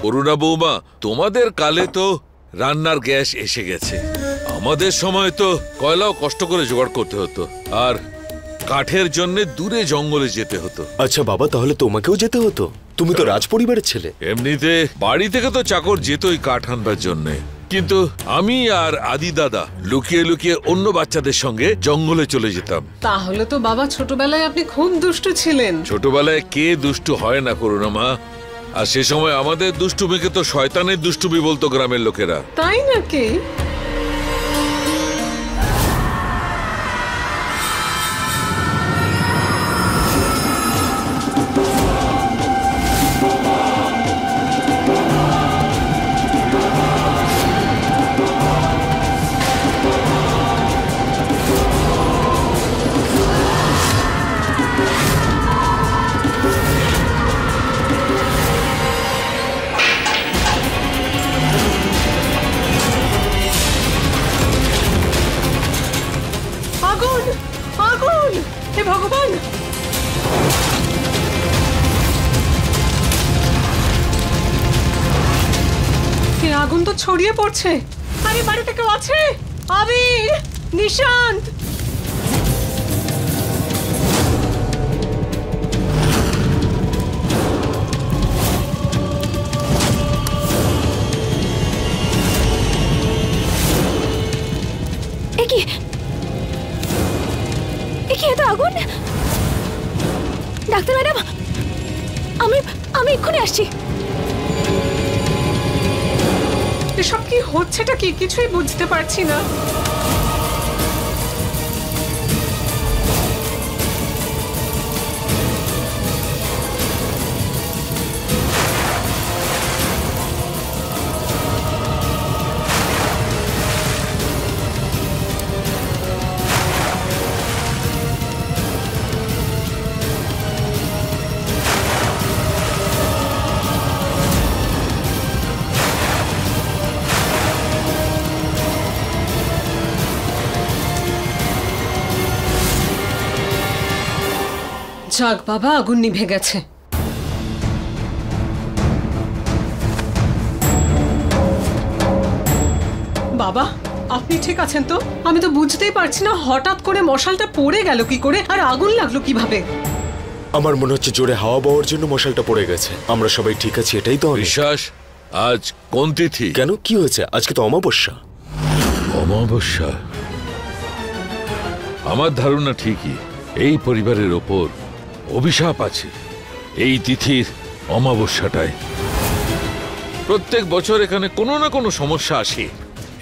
অরুণা বৌমা, তোমাদের কালে তো রান্নার গ্যাস এসে গেছে, আমাদের সময় তো কয়লাও কষ্ট করে জোগাড় করতে হতো, আর কাঠের জন্য দূরে জঙ্গলে যেতে হতো। আচ্ছা বাবা, তাহলে তোমাকেও যেতে হতো? তুমি তো রাজ পরিবারের ছেলে। এমনিতে বাড়ি থেকে তো চাকর যেতই কাঠ আনবার জন্য, কিন্তু আমি আর আদি দাদা লুকিয়ে লুকিয়ে অন্য বাচ্চাদের সঙ্গে জঙ্গলে চলে যেতাম। তাহলে তো বাবা ছোটবেলায় আপনি খুব দুষ্টু ছিলেন। ছোটবেলায় কে দুষ্টু হয় না করুণা মা, আর সে সময় আমাদের দুষ্টুমিকে তো শয়তানের দুষ্টুমি বলতো গ্রামের লোকেরা। তাই নাকি? ভগবান, আগুন তো ছড়িয়ে পড়ছে। আরে বাড়িতে কেউ আছে? আবির, নিশান্ত, আগুন। ডাক্তার ম্যাডাম, আমি এক্ষুনি আসছি। এসব কি হচ্ছেটা কি কিছুই বুঝতে পারছি না। যাক বাবা, আগুন নিভে গেছে। বাবা, আপনি ঠিক আছেন তো? আমি তো বুঝতেই পারছি না হঠাৎ করে মশালটা পড়ে গেল কি করে, আর আগুন লাগলো কিভাবে। আমার মনে হচ্ছে জোরে হাওয়া বওয়ার জন্য মশালটা পড়ে গেছে। আমরা সবাই ঠিক আছি, এটাই তো বিশ্বাস। আজ কোন তিথি? কেন, কি হয়েছে? আজকে তো অমাবস্যা। অমাবস্যা? আমার ধারণা ঠিকই, এই পরিবারের ওপর অভিশাপ আছে এই তিথির অমাবস্যাটায়। প্রত্যেক বছর এখানে কোনো না কোনো সমস্যা আসে।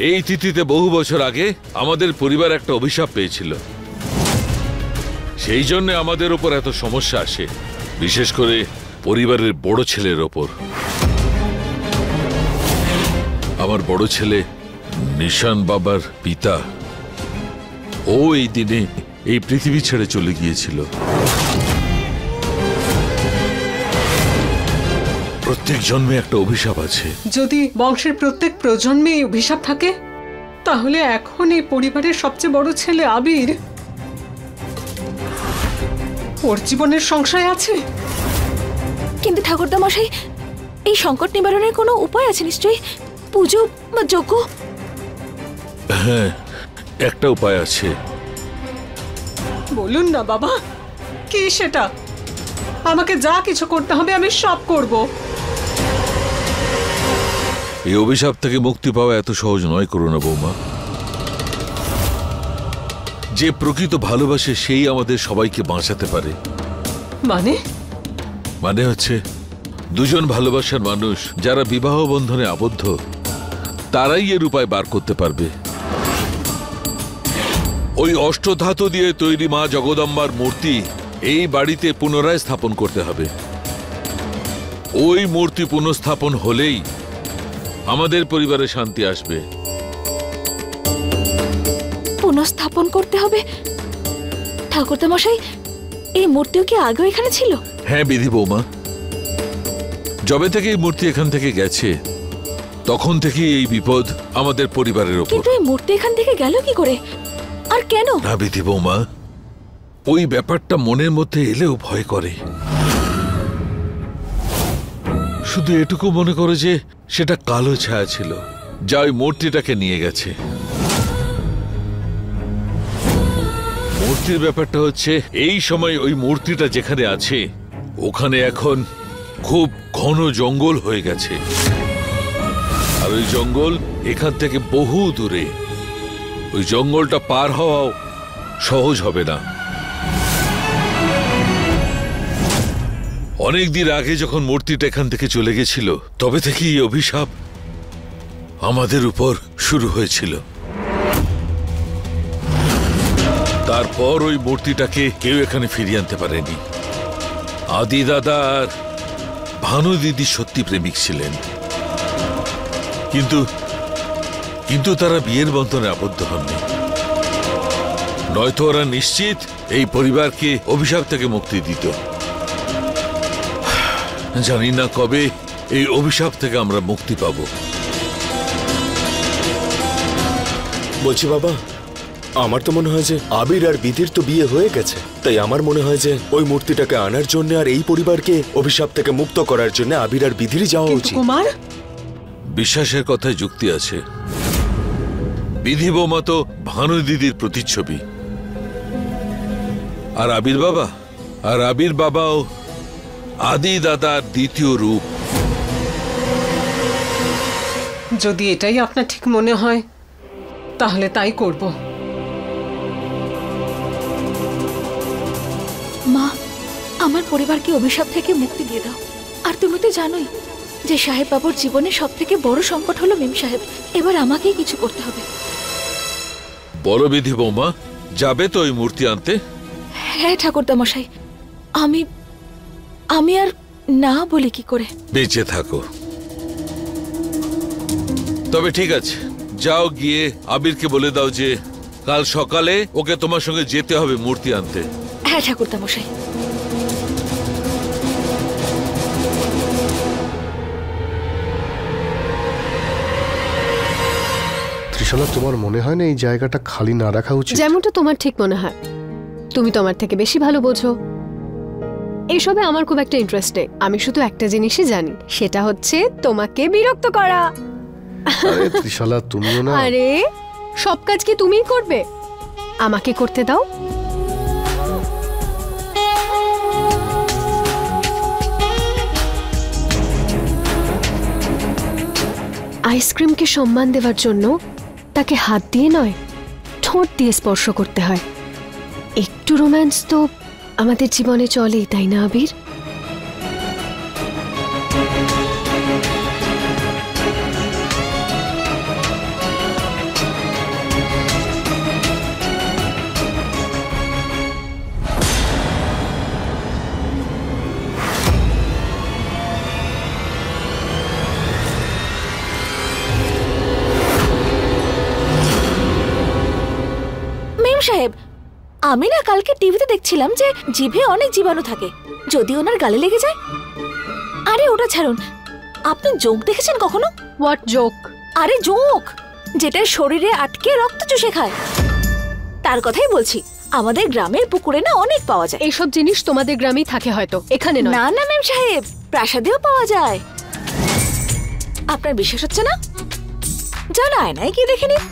এই তিথিতে বহু বছর আগে আমাদের পরিবার একটা অভিশাপ পেয়েছিল, সেই জন্য আমাদের ওপর এত সমস্যা আসে, বিশেষ করে পরিবারের বড় ছেলের ওপর। আমার বড় ছেলে নিশান বাবার পিতা, ও এই দিনে এই পৃথিবী ছেড়ে চলে গিয়েছিল। প্রত্যেক জন্মে একটা অভিশাপ আছে। যদি বংশের প্রত্যেক প্রজন্মে এই অভিশাপ থাকে, তাহলে এখন এই পরিবারের সবচেয়ে বড় ছেলে আবির, ওর জীবনের সংশয় আছে। কিন্তু ঠাকুরদা মশাই, এই সংকট নিবারণের কোনো উপায় আছে নিশ্চয়ই? পুজো বা যজ্ঞ? হ্যাঁ, একটা উপায় আছে। বলুন না বাবা, কি সেটা? আমাকে যা কিছু করতে হবে আমি সব করব। এই অভিশাপ থেকে মুক্তি পাওয়া এত সহজ নয় করুণা বৌমা। যে প্রকৃত ভালোবাসে সেই আমাদের সবাইকে বাঁচাতে পারে। মানে হচ্ছে, দুজন ভালোবাসার মানুষ যারা বিবাহ বন্ধনে আবদ্ধ, তারাই এর উপায় বার করতে পারবে। ওই অষ্টধাতু দিয়ে তৈরি মা জগদম্বার মূর্তি এই বাড়িতে পুনরায় স্থাপন করতে হবে। ওই মূর্তি পুনঃস্থাপন হলেই আমাদের পরিবারে শান্তি আসবে। পুনঃস্থাপন করতে হবে? ঠাকুরদা মশাই, এই মূর্তিও কি আগেও এখানে ছিল? হ্যাঁ বিধি বৌমা, যবে থেকে এই মূর্তি এখান থেকে গেছে তখন থেকে এই বিপদ আমাদের পরিবারের ওপর। কিন্তু এই মূর্তি এখান থেকে গেল কি করে, আর কেন? না বিধি বৌমা, ওই ব্যাপারটা মনের মধ্যে এলেও ভয় করে। শুধু এটুকু মনে করো যে সেটা কালো ছায়া ছিল, যা ওই মূর্তিটাকে নিয়ে গেছে। মূর্তির ব্যাপারটা হচ্ছে, এই সময় ওই মূর্তিটা যেখানে আছে ওখানে এখন খুব ঘন জঙ্গল হয়ে গেছে, আর ওই জঙ্গল এখান থেকে বহু দূরে। ওই জঙ্গলটা পার হওয়াও সহজ হবে না। অনেকদিন আগে যখন মূর্তিটা এখান থেকে চলে গেছিল, তবে থেকেই এই অভিশাপ আমাদের উপর শুরু হয়েছিল। তারপর ওই মূর্তিটাকে কেউ এখানে ফিরিয়ে আনতে পারেনি। আদি দাদা আর ভানু দিদি সত্যি প্রেমিক ছিলেন, কিন্তু তারা বিয়ের বন্ধনে আবদ্ধ হননি। নয়তো ওরা নিশ্চিত এই পরিবারকে অভিশাপ থেকে মুক্তি দিত। জানি না কবে এই অভিশাপ থেকে আমরা মুক্তি পাব। বলছি বাবা, আমার তো মনে হয় যে আবির আর বিধির তো বিয়ে হয়ে গেছে, তাই আমার মনে হয় যে ওই মূর্তিটাকে আনার জন্য আর এই পরিবারকে অভিশাপ থেকে মুক্ত করার জন্য আবির আর বিধিরই যাওয়া কিন্তু উচিত। কুমার, বিশ্বাসের কথায় যুক্তি আছে। বিধি বৌমা তো ভানু দিদির প্রতিচ্ছবি, আর আবির বাবাও আদি দাদার দ্বিতীয় রূপ। যদি এটাই আপনার ঠিক মনে হয় তাহলে তাই করব। মা, আমার পরিবারকে অভিশাপ থেকে মুক্তি দিয়ে দাও। আর তুমি তো জানোই যে সাহেব বাবুর জীবনে সব থেকে বড় সংকট হলো মেম সাহেব। এবার আমাকেই কিছু করতে হবে। বড় বিধি বৌমা, যাবে তো ওই মূর্তি আনতে? হ্যাঁ ঠাকুরদা মশাই, আমি আর না বলি কি করে? বেঁচে থাকো। তবে ঠিক আছে, যাও, গিয়ে আবিরকে বলে দাও যে কাল সকালে ওকে তোমার সঙ্গে যেতে হবে মূর্তি আনতে। হ্যাঁ ঠাকুরদা মশাই। ত্রিশালা, তোমার মনে হয় না এই জায়গাটা খালি না রাখা উচিত? যেমনটা তোমার ঠিক মনে হয়। তুমি তো আমার থেকে বেশি ভালো বোঝো। এইসবে আমার খুব একটা ইন্টারেস্ট নেই। আমি শুধু একটা জিনিসই জানি, সেটা হচ্ছে তোমাকে বিরক্ত করা। আরে ত্রিশালা, তুমিও না। আরে সব কাজ কি তুমিই করবে? আমাকে করতে দাও। আইসক্রিমকে সম্মান দেওয়ার জন্য তাকে হাত দিয়ে নয়, ঠোঁট দিয়ে স্পর্শ করতে হয়। একটু রোম্যান্স তো আমাদের জীবনে চলেই, তাই না আবির? মেম সাহেব, আমি না কালকে টিভিতে দেখছিলাম যে জিভে অনেক জীবাণু থাকে, যদি ওনার গালে লেগে যায়। আরে ওটা ছাড়ুন, আপনি জোক দেখেছেন কখনো? What joke? আরে জোক, যেটা শরীরে আটকে রক্ত চুষে খায়, তার কথাই বলছি। আমাদের গ্রামের পুকুরে না অনেক পাওয়া যায়। এইসব জিনিস তোমাদের গ্রামেই থাকে হয়তো, এখানে নয়। না না মেম সাহেব, প্রাসাদেও পাওয়া যায়। আপনার বিশ্বাস হচ্ছে না? জানা আয়নায় কি দেখে নিন।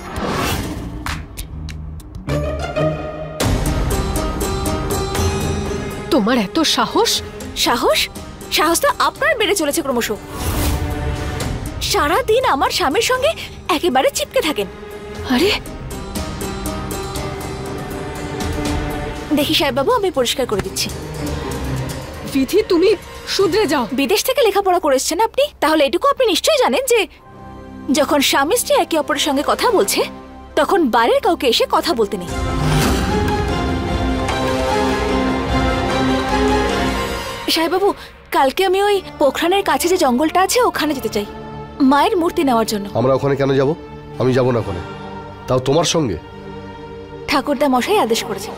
তোমার এত সাহস? সাহস? সাহসটা আপনার বেড়ে চলেছে ক্রমশ। সারাদিন আমার স্বামীর সঙ্গে একেবারে চিপকে থাকেন। আরে দেখি সাহেববাবু, আমি পরিষ্কার করে দিচ্ছি। বিধি, তুমি শুধরে যাও। বিদেশ থেকে লেখাপড়া করেছেন আপনি, তাহলে এটুকু আপনি নিশ্চয়ই জানেন যে যখন স্বামী স্ত্রী একে অপরের সঙ্গে কথা বলছে, তখন বাইরের কাউকে এসে কথা বলতে নেই। সাহেববাবু, কালকে আমি ওই পোখরানের কাছে যে জঙ্গলটা আছে ওখানে যেতে চাই, মায়ের মূর্তি নেওয়ার জন্য। আমরা ওখানে কেন যাব? আমি যাব না ওখানে, তাও তোমার সঙ্গে। ঠাকুরদা মশাই আদেশ করেছে।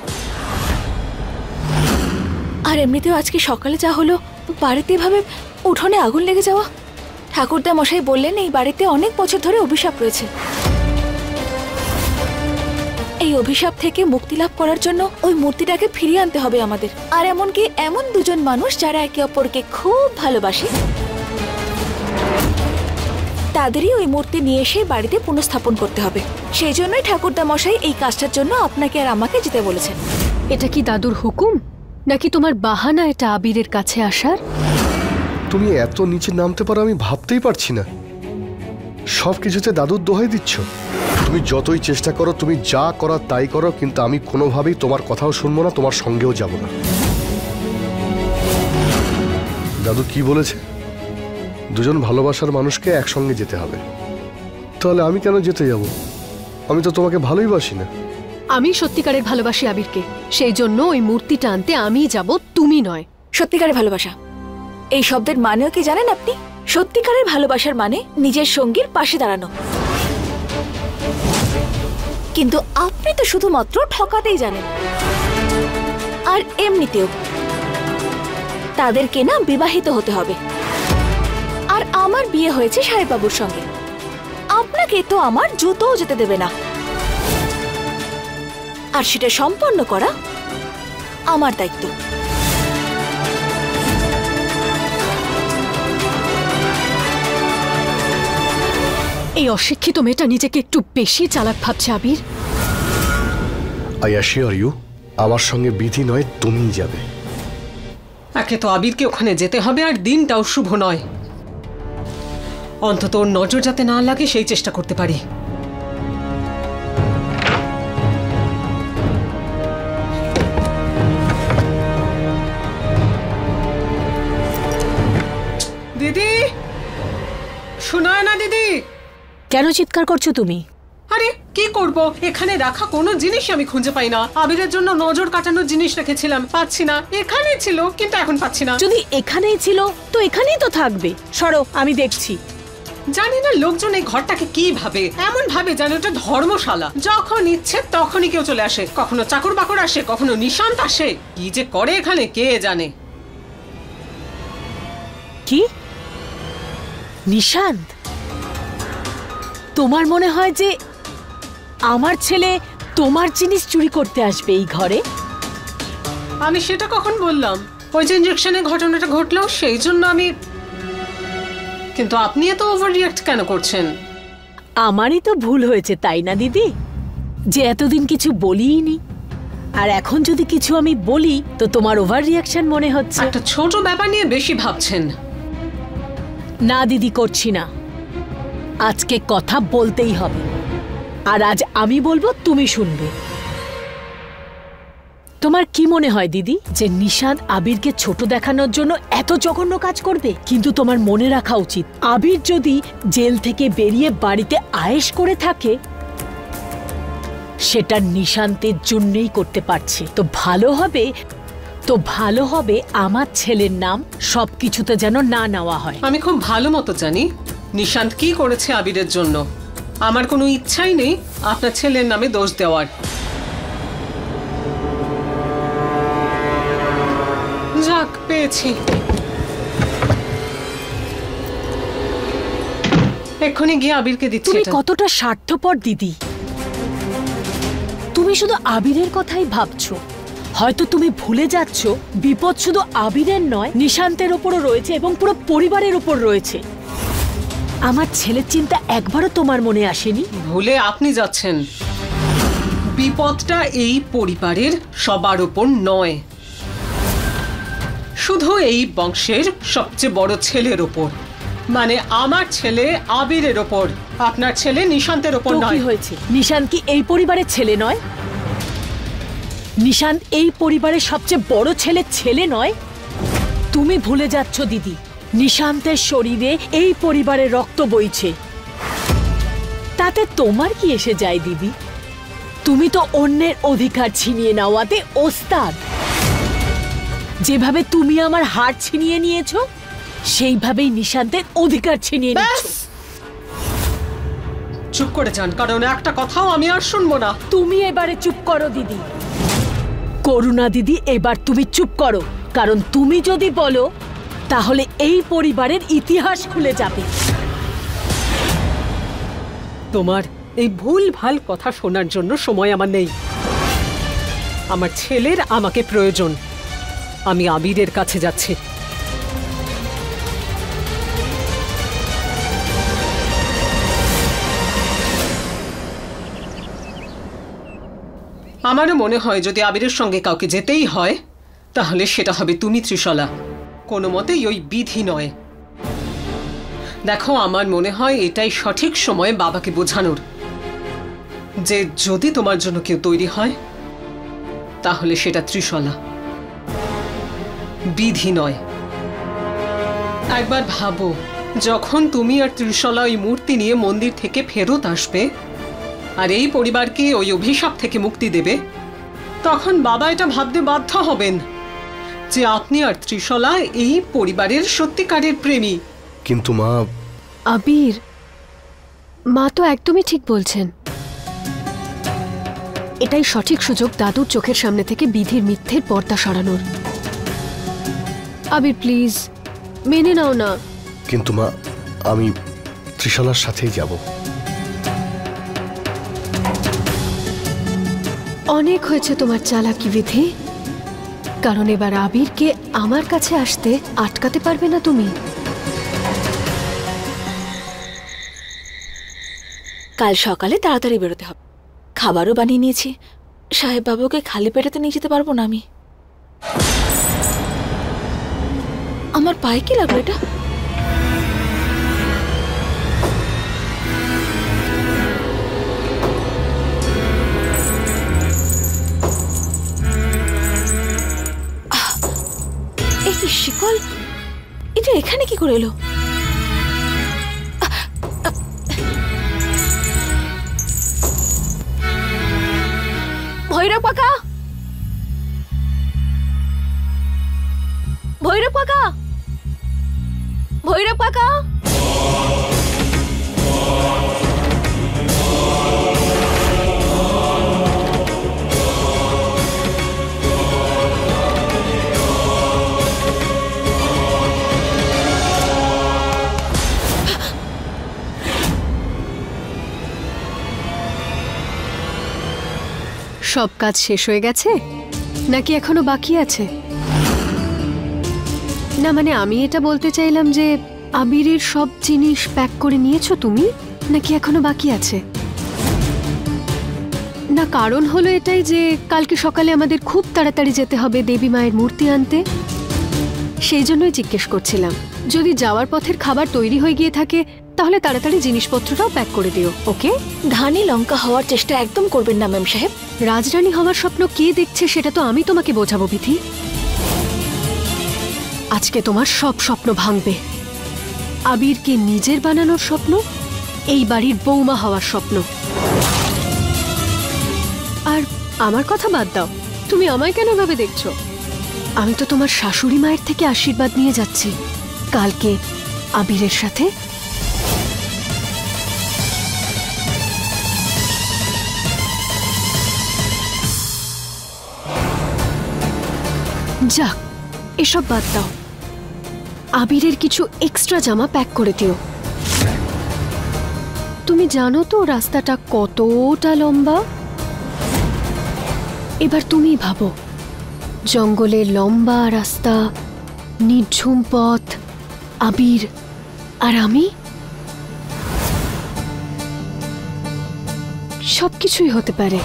আর এমনিতেও আজকে সকালে যা হলো, বাড়িতে এভাবে উঠোনে আগুন লেগে যাওয়া, ঠাকুরদা মশাই বললেন এই বাড়িতে অনেক বছর ধরে অভিশাপ রয়েছে। এই অভিশাপ থেকে মুক্তি লাভ করার জন্য ওই মূর্তিটাকে ফিরিয়ে আনতে হবে আমাদের। আর এমনকি এমন দুজন মানুষ যারা একে অপরকে খুব ভালোবাসে তাদেরই ওই মূর্তি নিয়ে এসে বাড়িতে পুনঃস্থাপন করতে হবে। সেই জন্যই ঠাকুরদা মশাই এই কাজটার জন্য আপনাকে আর আমাকে যেতে বলেছেন। এটা কি দাদুর হুকুম নাকি তোমার বাহানা এটা আবিরের কাছে আসার? তুমি এত নিচে নামতে পারো আমি ভাবতেই পারছি না। সব কিছুতে দাদুর দোহাই দিচ্ছ। তুমি যতই চেষ্টা করো, তুমি যা করার তাই করো, কিন্তু আমি কোনোভাবেই তোমার কথাও শুনবো না, তোমার সঙ্গেও যাব না। দাদু কি বলেছে? দুজন ভালোবাসার মানুষকে একসঙ্গে যেতে হবে। তাহলে আমি কেন যেতে যাব? আমি তো তোমাকে ভালোই বাসি না। আমি সত্যিকারের ভালোবাসি আবিরকে, সেই জন্য ওই মূর্তিটা আনতে আমিই যাব, তুমি নয়। সত্যিকারের ভালোবাসা এই শব্দের মানেও কি জানেন আপনি? সত্যিকারের ভালোবাসার মানে নিজের সঙ্গীর পাশে দাঁড়ানো। কিন্তু আপনি তো শুধুমাত্র ঠকাতেই জানেন। আর এমনিতেও তাদেরকে না বিবাহিত হতে হবে। আর আমার বিয়ে হয়েছে সাহেববাবুর সঙ্গে। আপনাকে তো আমার জুতোও যেতে দেবে না। আর সেটা সম্পন্ন করা আমার দায়িত্ব। এই অশিক্ষিত মেয়েটা নিজেকে একটু বেশি চালাক ভাবছে আবির। আই অ্যাসিওর ইউ, আমার সঙ্গে বিধি নয়, তুমিই যাবে। একে তো আবিরকে ওখানে যেতে হবে, আর দিনটাও শুভ নয়। অন্তত ওর নজর যাতে না লাগে সেই চেষ্টা করতে পারি। দিদি, শোনায় না দিদি? কেন চিৎকার করছো তুমি? আরে কি করব, এখানে রাখা কোনো জিনিস আমি খুঁজে পাই না। আবিরের জন্য নজর কাটানোর জিনিস রেখেছিলাম, পাচ্ছি না। এখানে ছিল কিন্তু এখন পাচ্ছি না। যদি এখানেই ছিল তো এখানেই তো থাকবে। সরো, আমি দেখছি। জানি না লোকজন এই ঘরটাকে কি ভাবে। এমন ভাবে যেন এটা ধর্মশালা। যখন ইচ্ছে তখনই কেউ চলে আসে। কখনো চাকর বাকর আসে, কখনো নিশান্ত আসে। কি যে করে এখানে কে জানে। কি নিশান্ত? তোমার মনে হয় যে আমার ছেলে তোমার জিনিস চুরি করতে আসবে এই ঘরে? আমি সেটা কখন বললাম? ওই যে ইনজেকশনের ঘটনাটা ঘটলো সেই জন্য আমি। কিন্তু আপনি এত ওভার রিঅ্যাক্ট কেন করছেন? আমারই তো ভুল হয়েছে, তাই না দিদি? যে এতদিন কিছু বলিনি, আর এখন যদি কিছু আমি বলি তো তোমার ওভার রিঅ্যাকশন মনে হচ্ছে। একটা ছোট ব্যাপার নিয়ে বেশি ভাবছেন। না দিদি, করছি না। আজকে কথা বলতেই হবে, আর আজ আমি বলবো, তুমি শুনবে। তোমার কি মনে হয় দিদি যে নিশান্ত আবিরকে ছোট দেখানোর জন্য এত জঘন্য কাজ করবে? কিন্তু তোমার মনে রাখা উচিত, আবির যদি জেল থেকে বেরিয়ে বাড়িতে আয়েশ করে থাকে সেটা নিশান্তের জন্যই করতে পারছে। তো ভালো হবে আমার ছেলের নাম সবকিছুতে যেন না নেওয়া হয়। আমি খুব ভালো মতো জানি নিশান্ত কি করেছে আবিরের জন্য। আমার কোনো ইচ্ছাই নেই আপনার ছেলের নামে দোষ দেওয়ার। যাক, পেয়েছি। এক্ষুনি গিয়ে আবিরকে দিচ্ছি। তুমি এটা। কতটা স্বার্থপর দিদি! তুমি শুধু আবিরের কথাই ভাবছো। হয়তো তুমি ভুলে যাচ্ছ বিপদ শুধু আবিরের নয়, নিশান্তের ওপরও রয়েছে এবং পুরো পরিবারের ওপর রয়েছে। আমার ছেলের চিন্তা একবারও তোমার মনে আসেনি? ভুলে আপনি যাচ্ছেন। বিপদটা এই পরিবারের সবার ওপর নয়, শুধু এই বংশের সবচেয়ে বড় ছেলের ওপর, মানে আমার ছেলে আবিরের ওপর। আপনার ছেলে নিশান্তের ওপর তো নয়। কি হয়েছে? নিশান্ত কি এই পরিবারের ছেলে নয়? নিশান্ত এই পরিবারের সবচেয়ে বড় ছেলে নয়? তুমি ভুলে যাচ্ছ দিদি, নিশান্তের শরীরে এই পরিবারের রক্ত বইছে। তাতে তোমার কি এসে যায় দিদি? তুমি তো অন্যের অধিকার ছিনিয়ে নেওয়াতে ওস্তাদ। যেভাবে তুমি আমার হাড় ছিনিয়ে নিয়েছো, সেইভাবেই নিশান্তের অধিকার ছিনিয়ে নিচ্ছ। চুপ করে যান, কারণ একটা কথাও আমি আর শুনবো না। তুমি এবারে চুপ করো দিদি। করুণা দিদি, এবার তুমি চুপ করো, কারণ তুমি যদি বলো তাহলে এই পরিবারের ইতিহাস খুলে যাবে। তোমার এই ভুল ভাল কথা শোনার জন্য সময় আমার নেই। আমার ছেলের আমাকে প্রয়োজন। আমি আবিরের কাছে যাচ্ছি। আমারও মনে হয় যদি আবিরের সঙ্গে কাউকে যেতেই হয় তাহলে সেটা হবে তুমি ত্রিশলা, কোনো মতেই ওই বিধি নয়। দেখো, আমার মনে হয় এটাই সঠিক সময় বাবাকে বোঝানোর যে যদি তোমার জন্য কেউ তৈরি হয় তাহলে সেটা ত্রিশলা, বিধি নয়। একবার ভাবো, যখন তুমি আর ত্রিশলা ওই মূর্তি নিয়ে মন্দির থেকে ফেরত আসবে আর এই পরিবারকে ওই অভিশাপ থেকে মুক্তি দেবে, তখন বাবা এটা ভাবতে বাধ্য হবেন যে আপনি আর ত্রিশলা এই পরিবারের সত্যিকারের প্রেমী। কিন্তু মা, আবির, মা তো একদমই ঠিক বলছেন। এটাই সঠিক সুযোগ দাদুর চোখের সামনে থেকে বিধির মিথ্যের পর্দা সরানোর। আবির প্লিজ মেনে নাও না। কিন্তু মা, আমি ত্রিশালার সাথেই যাব। অনেক হয়েছে তোমার চালাকি বিধি, কারণ এবার আবিরকে আমার কাছে আসতে আটকাতে পারবে না তুমি। কাল সকালে তাড়াতাড়ি বেরোতে হবে। খাবারও বানিয়ে নিয়েছি। সাহেব বাবুকে খালি পেটে তো নিয়ে যেতে পারবো না আমি। আমার পায়ে কি লাগলো এটা? এই কি শিকল, এটা এখানে কি করে এলো? ভৈরব কাকা, ভৈরব কাকা, ভৈরব কাকা। সব কাজ শেষ হয়ে গেছে নাকি এখনো বাকি আছে? না মানে আমি এটা বলতে চাইলাম যে আবিরের সব জিনিস প্যাক করে নিয়েছো তুমি, নাকি এখনো বাকি আছে? না কারণ হলো এটাই যে কালকে সকালে আমাদের খুব তাড়াতাড়ি যেতে হবে দেবী মায়ের মূর্তি আনতে, সেই জন্যই জিজ্ঞেস করছিলাম। যদি যাওয়ার পথের খাবার তৈরি হয়ে গিয়ে থাকে তাহলে তাড়াতাড়ি জিনিসপত্রটাও প্যাক করে দিও, ওকে? ধানি লঙ্কা হওয়ার চেষ্টা একদম করবেন না ম্যাম সাহেব। রাজরানী হওয়ার স্বপ্ন কে দেখছে সেটা তো আমি তোমাকে বোঝাবো বিধি। আজকে তোমার সব স্বপ্ন ভাঙবে। আবিরকে নিজের বানানোর স্বপ্ন, এই বাড়ির বৌমা হওয়ার স্বপ্ন। আর আমার কথা বাদ দাও, তুমি আমায় কেন ভাবে দেখছো? আমি তো তোমার শাশুড়ি মায়ের থেকে আশীর্বাদ নিয়ে যাচ্ছি কালকে আবিরের সাথে। যাক, এসব বাদ দাও, আবিরের কিছু এক্সট্রা জামা প্যাক করে দিও। তুমি জানো তো রাস্তাটা কতটা লম্বা? এবার তুমি ভাবো, জঙ্গলের লম্বা রাস্তা, নির্ঝুম পথ, আবির আর আমি, সবকিছুই হতে পারে।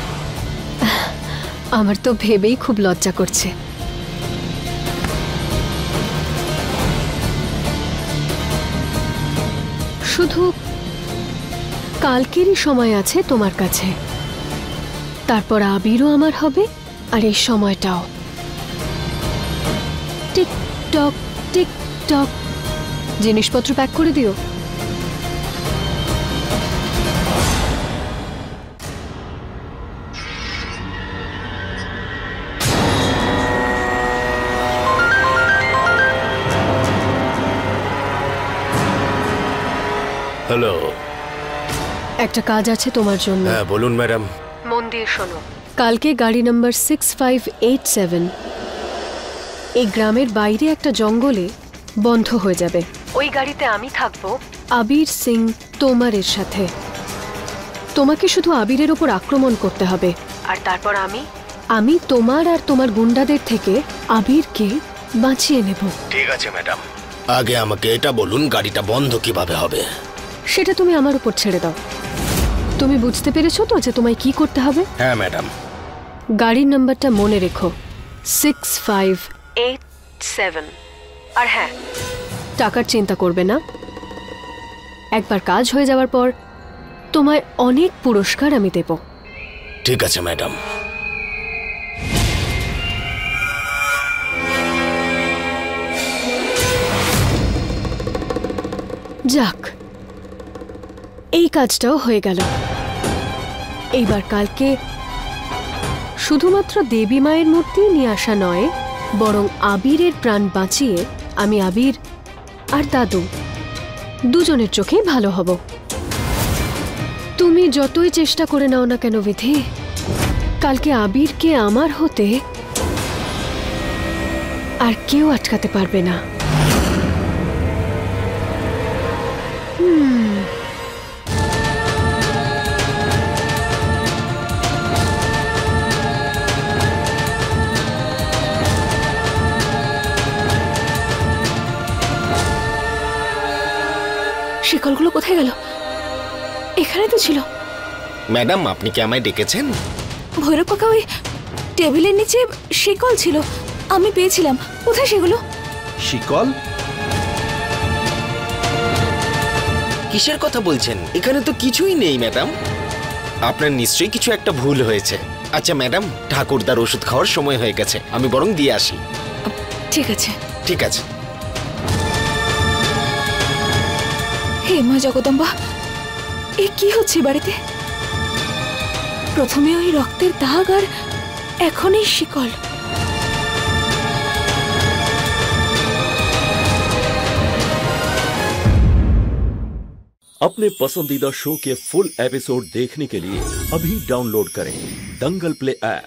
আমার তো ভেবেই খুব লজ্জা করছে। শুধু কালকেরই সময় আছে তোমার কাছে, তারপর আবিরও আমার হবে, আর এই সময়টাও। টিকটক টিকটক, জিনিসপত্র প্যাক করে দিও। হ্যালো, একটা কাজ আছে তোমার জন্য। হ্যাঁ বলুন ম্যাডাম। মন দিয়ে শোনো। কালকে গাড়ি নাম্বার 6587 এই গ্রামের বাইরে একটা জঙ্গলে বন্ধ হয়ে যাবে। ওই গাড়িতে আমি থাকবো আবির সিং তোমারের সাথে। তোমাকে শুধু আবিরের ওপর আক্রমণ করতে হবে, আর তারপর আমি তোমার আর তোমার গুন্ডাদের থেকে আবিরকে বাঁচিয়ে নেব। ঠিক আছে ম্যাডাম, আগে আমাকে এটা বলুন গাড়িটা বন্ধ কিভাবে হবে? সেটা তুমি আমার উপর ছেড়ে দাও। তুমি বুঝতে পেরেছো তো যে তোমায় কি করতে হবে? হ্যাঁ ম্যাডাম, গাড়ির নাম্বারটা মনে রেখো 6587। আর হ্যাঁ, টাকার চিন্তা করবে না। একবার কাজ হয়ে যাওয়ার পর তোমায় অনেক পুরস্কার আমি দেব। ঠিক আছে ম্যাডাম। যাক, এই কাজটাও হয়ে গেল। এইবার কালকে শুধুমাত্র দেবী মায়ের মূর্তি নিয়ে আসা নয়, বরং আবিরের প্রাণ বাঁচিয়ে আমি আবির আর দাদু দুজনের চোখেই ভালো হব। তুমি যতই চেষ্টা করে নাও না কেন বিধি, কালকে আবিরকে আমার হতে আর কেউ আটকাতে পারবে না। শিকলগুলো কোথায় গেল? এখানে তো ছিল। ম্যাডাম, আপনি কি আমায় ডেকেছেন? ভৈরব কাকা, ওই টেবিলের নিচে শিকল ছিল, আমি পেয়েছিলাম। কোথায় সেগুলো? শিকল? কিসের কথা বলছেন? এখানে তো কিছুই নেই ম্যাডাম। আপনার নিশ্চয়ই কিছু একটা ভুল হয়েছে। আচ্ছা ম্যাডাম, ঠাকুরদার ওষুধ খাওয়ার সময় হয়ে গেছে, আমি বরং দিয়ে আসি। ঠিক আছে। ঠিক আছে। হে মা জগদম্বা, এ কি হচ্ছে বাড়িতে? প্রথমে ওই রক্তের দাগ, আর এখন এই শিকল। अपने पसंदीदा शो के फुल एपिसोड देखने के लिए अभी डाउनलोड करें दंगल प्ले ऐप।